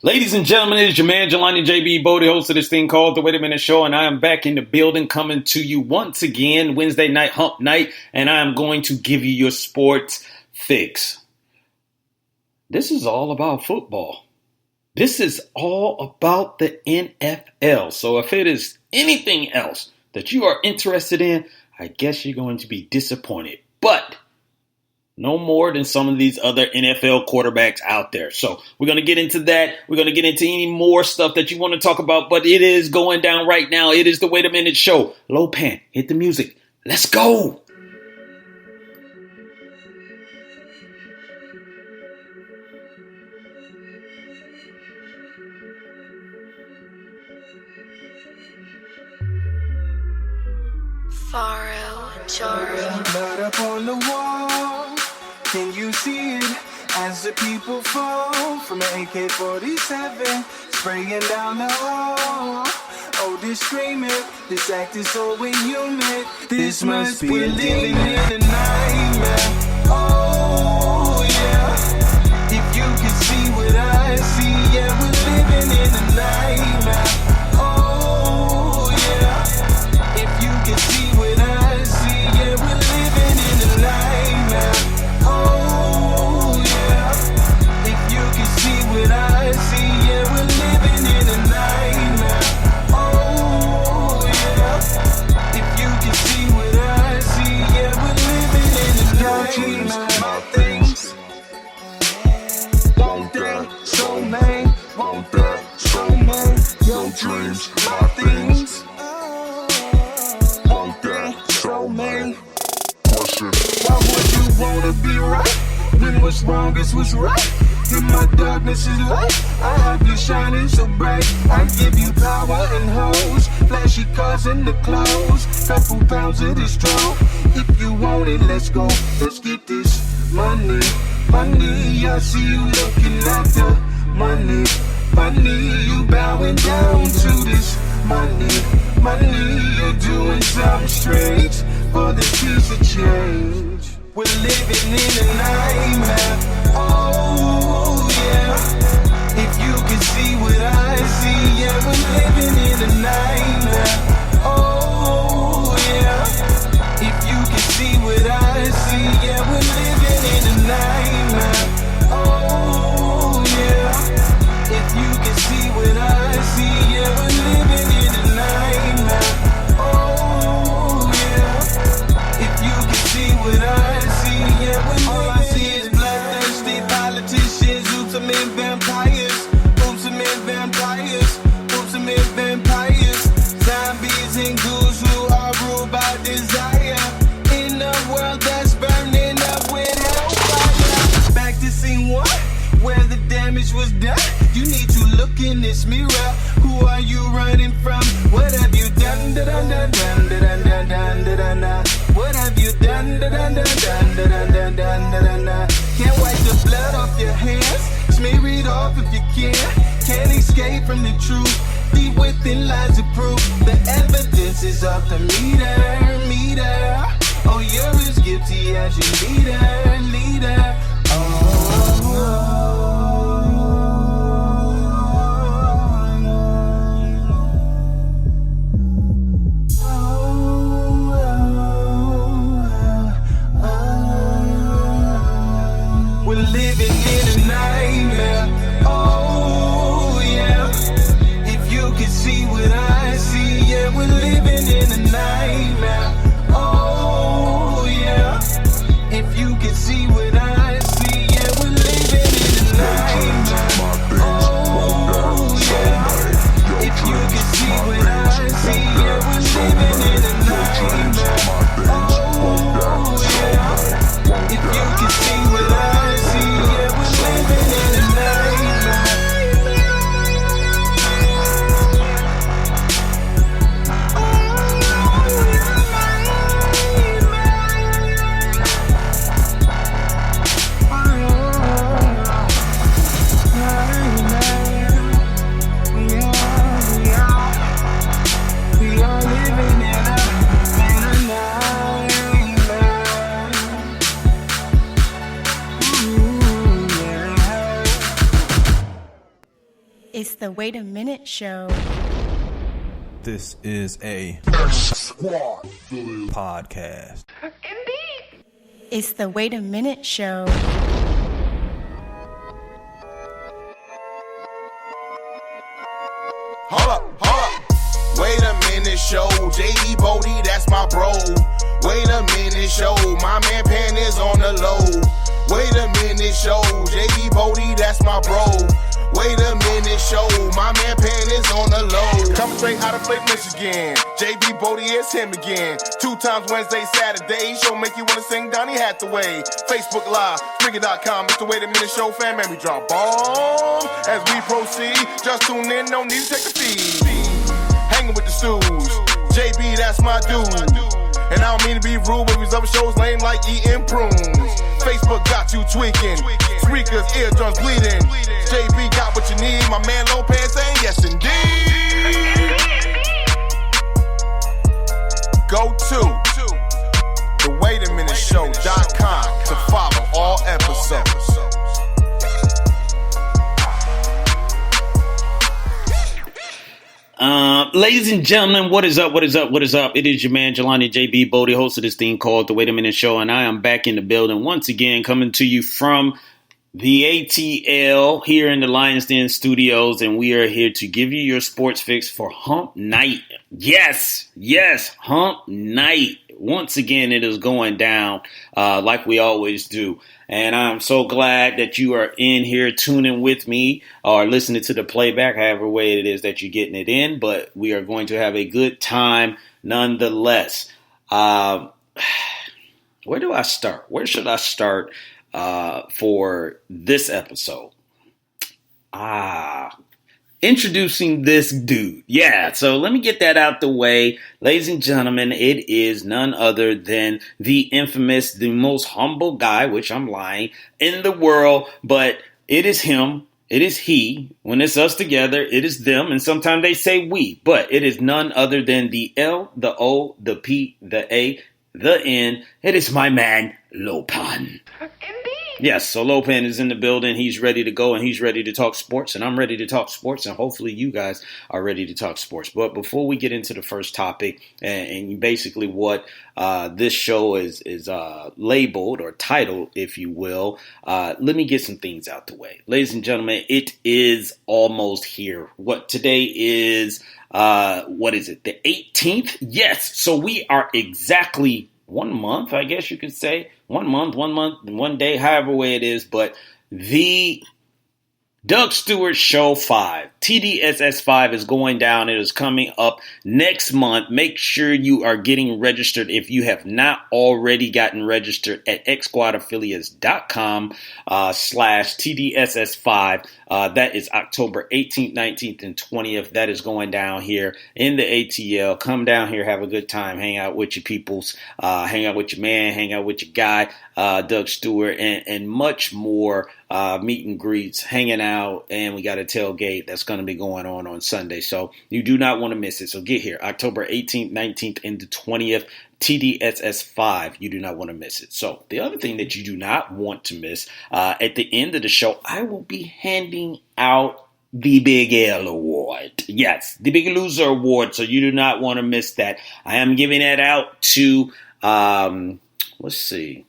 Ladies and gentlemen, it is your man, Jelani JB Bodie, host of this thing called The Wait a Minute Show, and I am back in the building coming to you once again, Wednesday night, hump night, and I am going to give you your sports fix. This is all about football. This is all about the NFL. So if it is anything else that you are interested in, I guess you're going to be disappointed. But no more than some of these other NFL quarterbacks out there. So we're going to get into that. We're going to get into any more stuff that you want to talk about, but it is going down right now. It is the Wait a Minute Show. Low pan, hit the music. Let's go. Faro Jaro. Blood up on the wall. Can you see it as the people fall from an AK-47 spraying down the hall? Oh, this screaming, this act is so inhuman. This must be living in a nightmare. Oh yeah, if you can see what I see, yeah, we're living in a nightmare. Oh yeah, if you can see what I see, yeah, we're living in a nightmare. Oh yeah, if you can see what I see, yeah, we're living in a nightmare. Oh yeah, if you can see what I see, yeah, we're living in a nightmare. My things, want that so man, want that so man. Your dreams, my things, want that so man. Why would you wanna be right when what's wrong is what's right? In my darkness is light, I have you shining so bright. I give you power and hoes, flashy cars and the clothes, couple pounds of this strong. If you want it, let's go, let's get this money. Money, I see you looking at the money. Money, you bowing down to this money. Money, you're doing something strange for the piece of change. We're living in a nightmare. Oh yeah, if you can see what I see, yeah, we're living in a nightmare. Oh yeah, if you can see what I see, yeah, we're living in a nightmare. Oh yeah, if you can see what I see, yeah, we're living in a nightmare. Oh yeah, if you can see what I see, yeah, all I see is bloodthirsty politicians, ultimate vampires, ultimate vampires, ultimate vampires, zombies and ghouls who are ruled by desire, in a world that's burning up with hellfire. Back to scene one, where the damage was done. You need to look in this mirror. Who are you running from? What have you done? Da da da da da da da da da da. What have you done? Da da da da da da da da da da. Can't wipe the blood off your hands. Smear it off if you can. Can't escape from the truth. Deep within lies of proof. The evidence is off the meter. Oh, you're as guilty as your leader. Oh. We're living in a nightmare. Oh yeah, if you can see what I see, yeah, we're living in a nightmare. Oh yeah, if you can see what I see, yeah, we're living in a It's the Wait a Minute Show. This is a podcast. It's the Wait a Minute Show. Hold up. Wait a minute, show. JD Bodie, that's my bro. Wait a minute, show. My man Pan is on the low. Wait a minute, show. JD Bodie, that's my bro. Wait a minute, show. My man Pan is on the low. Coming straight out of Flake, Michigan. JD Bodie is him again. 2 times Wednesday, Saturday. Show make you wanna sing Donny Hathaway. Facebook Live, Spreaker.com. It's the Wait a Minute Show, fam. And we drop bombs as we proceed. Just tune in, no need to take a feed. Hanging with the stews. JB, that's my dude. And I don't mean to be rude, but these other shows lame like eating prunes. Facebook got you tweaking. Spreakers, eardrums bleeding. JB got what you need. My man Lopez saying yes indeed. Go to thewaitaminteshow.com to follow all episodes. Ladies and gentlemen, what is up? It is your man, Jelani JB Bodie, host of this thing called The Wait a Minute Show, and I am back in the building once again, coming to you from the ATL here in the Lions Den Studios, and we are here to give you your sports fix for Hump Night. Yes, Hump Night. Once again, it is going down like we always do. And I'm so glad that you are in here tuning with me or listening to the playback, however way it is that you're getting it in. But we are going to have a good time nonetheless. Where do I start? Where should I start for this episode? Introducing this dude. Yeah, so let me get that out the way. Ladies and gentlemen, it is none other than the infamous, the most humble guy, which I'm lying, in the world, but it is him. It is he. When it's us together, it is them, and sometimes they say we, but it is none other than the L, the O, the P, the A, the N. It is my man, Lopan. Yes, so Lopan is in the building. He's ready to go, and he's ready to talk sports, and I'm ready to talk sports, and hopefully you guys are ready to talk sports. But before we get into the first topic, and basically what this show is labeled or titled, if you will, let me get some things out the way. Ladies and gentlemen, it is almost here. What today is, what is it, the 18th? Yes, so we are exactly 1 month, I guess you could say. 1 month, 1 day, however way it is. But the Doug Stewart Show 5, TDSS 5 is going down. It is coming up next month. Make sure you are getting registered if you have not already gotten registered at xsquadaffiliates.com /TDSS 5. That is October 18th, 19th, and 20th. That is going down here in the ATL. Come down here, have a good time, hang out with your peoples, hang out with your man, hang out with your guy, Doug Stewart, and much more. Meet and greets, hanging out, and we got a tailgate that's going to be going on Sunday. So you do not want to miss it. So get here, October 18th, 19th, and the 20th, TDSS 5. You do not want to miss it. So the other thing that you do not want to miss, at the end of the show, I will be handing out the Big L Award. Yes, the Big Loser Award. So you do not want to miss that. I am giving that out to, let's see,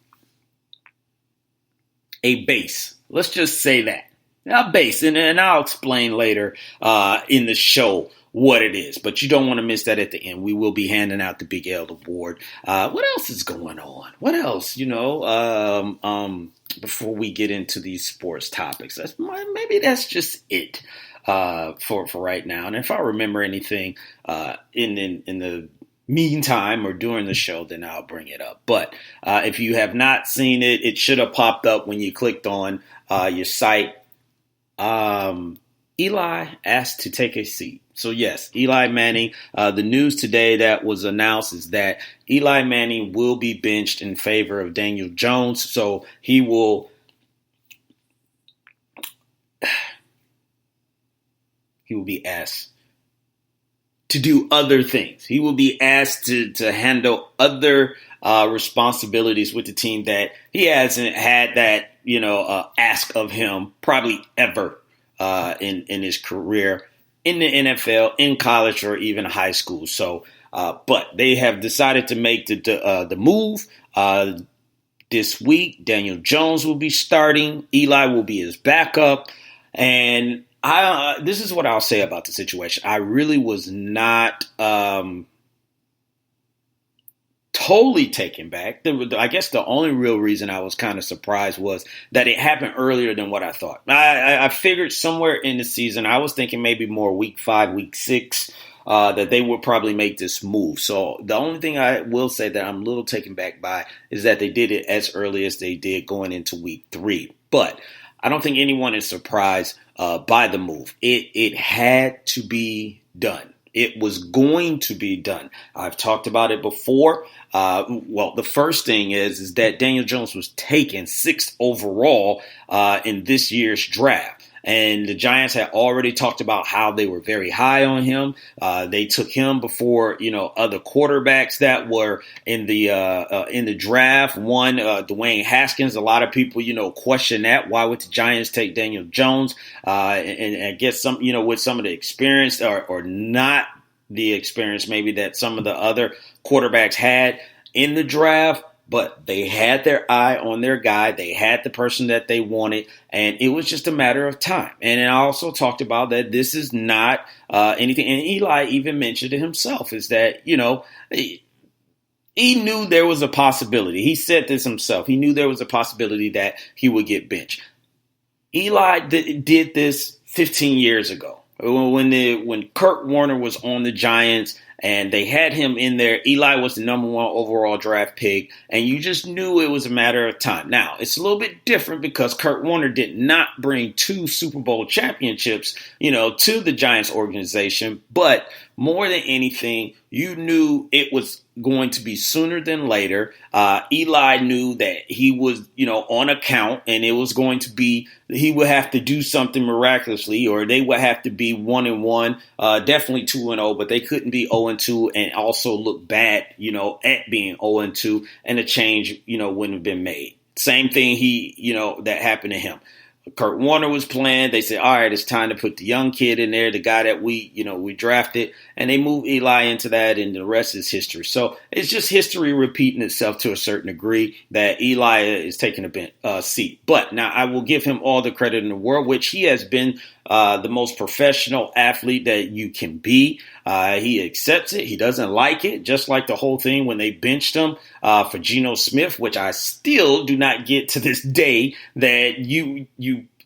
a base. Let's just say that. A base. And I'll explain later in the show what it is. But you don't want to miss that at the end. We will be handing out the Big L Award. What else is going on? What else? Before we get into these sports topics. Maybe that's just it for right now. And if I remember anything in the meantime or during the show, then I'll bring it up. But if you have not seen it, it should have popped up when you clicked on your site. Eli asked to take a seat. So yes, Eli Manning, the news today that was announced is that Eli Manning will be benched in favor of Daniel Jones. So he will be asked to do other things. He will be asked to handle other responsibilities with the team that he hasn't had that, ask of him probably ever in his career in the NFL, in college, or even high school. So, but they have decided to make the move. This week, Daniel Jones will be starting. Eli will be his backup. And this is what I'll say about the situation. I really was not totally taken back. I guess the only real reason I was kind of surprised was that it happened earlier than what I thought. I figured somewhere in the season, I was thinking maybe more week 5, week 6, that they would probably make this move. So the only thing I will say that I'm a little taken back by is that they did it as early as they did going into week 3. But I don't think anyone is surprised by the move. It had to be done. It was going to be done. I've talked about it before. Well, the first thing is that Daniel Jones was taken 6th overall in this year's draft. And the Giants had already talked about how they were very high on him. They took him before, other quarterbacks that were in the draft. One, Dwayne Haskins. A lot of people, question that. Why would the Giants take Daniel Jones? And I guess some, with some of the experience or not the experience maybe that some of the other quarterbacks had in the draft. But they had their eye on their guy. They had the person that they wanted, and it was just a matter of time. And I also talked about that this is not anything. And Eli even mentioned it himself, is that, he knew there was a possibility. He said this himself. He knew there was a possibility that he would get benched. Eli did this 15 years ago when Kurt Warner was on the Giants. And they had him in there. Eli was the number 1 overall draft pick, and you just knew it was a matter of time. Now, it's a little bit different because Kurt Warner did not bring 2 Super Bowl championships, to the Giants organization. But more than anything, you knew it was going to be sooner than later. Eli knew that he was, on a count, and it was going to be, he would have to do something miraculously, or they would have to be 1-1, definitely 2-0, but they couldn't be 0-2 and also look bad, at being 0-2, and a change, wouldn't have been made. Same thing that happened to him. Kurt Warner was playing. They said, all right, it's time to put the young kid in there, the guy that we drafted, and they moved Eli into that, and the rest is history. So it's just history repeating itself to a certain degree that Eli is taking a seat. But now I will give him all the credit in the world, which he has been the most professional athlete that you can be. He accepts it. He doesn't like it, just like the whole thing when they benched him for Geno Smith, which I still do not get to this day, that you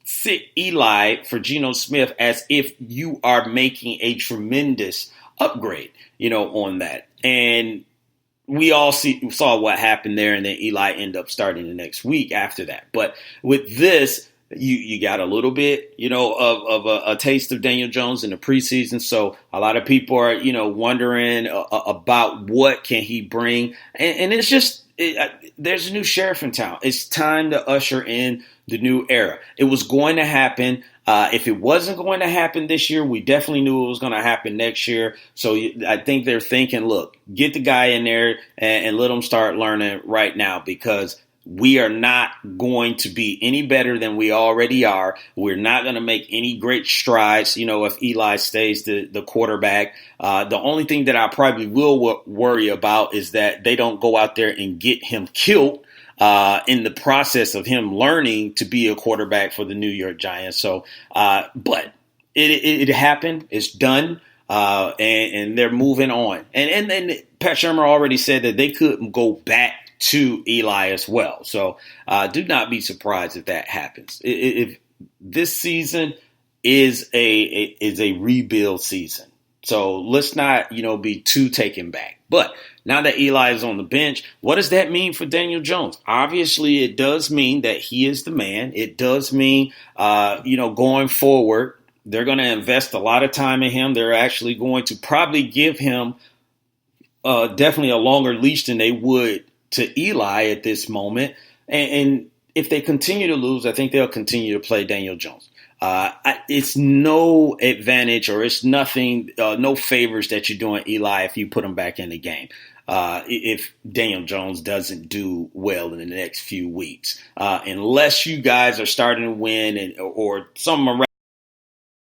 sit Eli for Geno Smith as if you are making a tremendous upgrade, on that. And we all saw what happened there, and then Eli ended up starting the next week after that. But with this, you got a little bit, of a taste of Daniel Jones in the preseason. So a lot of people are, wondering about what can he bring. And it's just, there's a new sheriff in town. It's time to usher in the new era. It was going to happen. If it wasn't going to happen this year, we definitely knew it was going to happen next year. So I think they're thinking, look, get the guy in there and let him start learning right now, because we are not going to be any better than we already are. We're not going to make any great strides, if Eli stays the quarterback. The only thing that I probably will worry about is that they don't go out there and get him killed in the process of him learning to be a quarterback for the New York Giants. So, but it happened. It's done. And they're moving on. And Pat Shurmur already said that they couldn't go back to Eli as well. So do not be surprised if that happens. If this season is a rebuild season. So let's not, be too taken back. But now that Eli is on the bench, what does that mean for Daniel Jones? Obviously, it does mean that he is the man. It does mean, going forward, they're going to invest a lot of time in him. They're actually going to probably give him definitely a longer leash than they would to Eli at this moment. And if they continue to lose, I think they'll continue to play Daniel Jones. It's no advantage, or it's nothing, no favors that you're doing Eli if you put him back in the game. If Daniel Jones doesn't do well in the next few weeks, unless you guys are starting to win or some